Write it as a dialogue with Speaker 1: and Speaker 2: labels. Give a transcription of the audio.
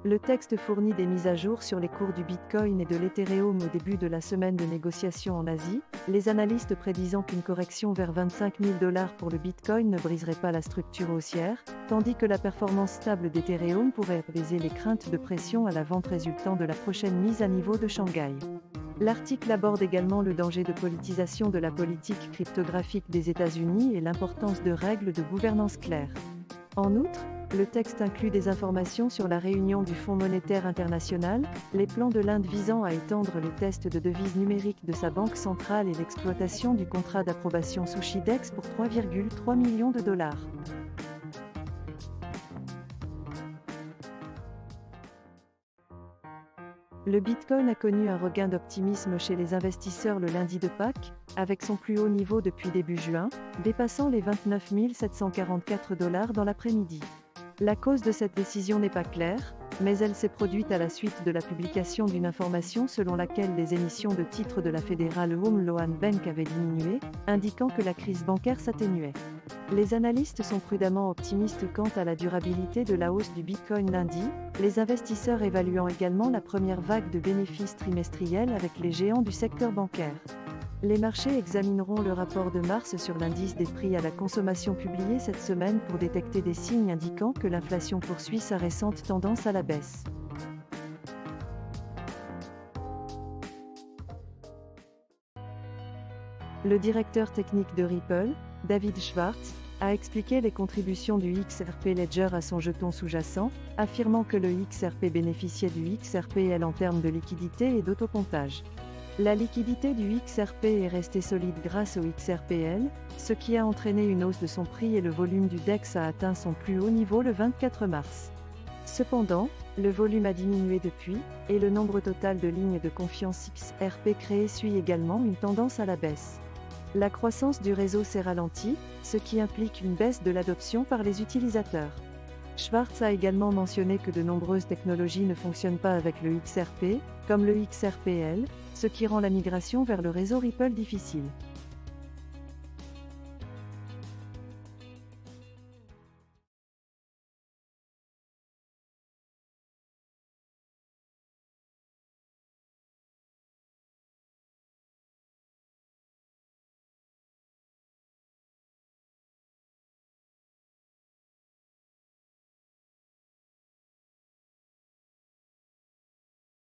Speaker 1: Le texte fournit des mises à jour sur les cours du Bitcoin et de l'Ethereum au début de la semaine de négociation en Asie, les analystes prédisant qu'une correction vers 25 000 $ pour le Bitcoin ne briserait pas la structure haussière, tandis que la performance stable d'Ethereum pourrait apaiser les craintes de pression à la vente résultant de la prochaine mise à niveau de Shanghai. L'article aborde également le danger de politisation de la politique cryptographique des États-Unis et l'importance de règles de gouvernance claires. En outre, le texte inclut des informations sur la réunion du Fonds monétaire international, les plans de l'Inde visant à étendre les tests de devises numériques de sa banque centrale et l'exploitation du contrat d'approbation Sushidex pour 3,3 millions de $. Le Bitcoin a connu un regain d'optimisme chez les investisseurs le lundi de Pâques, avec son plus haut niveau depuis début juin, dépassant les 29 744 $ dans l'après-midi. La cause de cette décision n'est pas claire, mais elle s'est produite à la suite de la publication d'une information selon laquelle les émissions de titres de la Federal Home Loan Bank avaient diminué, indiquant que la crise bancaire s'atténuait. Les analystes sont prudemment optimistes quant à la durabilité de la hausse du Bitcoin lundi, les investisseurs évaluant également la première vague de bénéfices trimestriels avec les géants du secteur bancaire. Les marchés examineront le rapport de mars sur l'indice des prix à la consommation publié cette semaine pour détecter des signes indiquant que l'inflation poursuit sa récente tendance à la baisse. Le directeur technique de Ripple, David Schwartz, a expliqué les contributions du XRP Ledger à son jeton sous-jacent, affirmant que le XRP bénéficiait du XRPL en termes de liquidité et d'autocomptage. La liquidité du XRP est restée solide grâce au XRPL, ce qui a entraîné une hausse de son prix et le volume du DEX a atteint son plus haut niveau le 24 mars. Cependant, le volume a diminué depuis, et le nombre total de lignes de confiance XRP créées suit également une tendance à la baisse. La croissance du réseau s'est ralentie, ce qui implique une baisse de l'adoption par les utilisateurs. Schwartz a également mentionné que de nombreuses technologies ne fonctionnent pas avec le XRP, comme le XRPL, ce qui rend la migration vers le réseau Ripple difficile.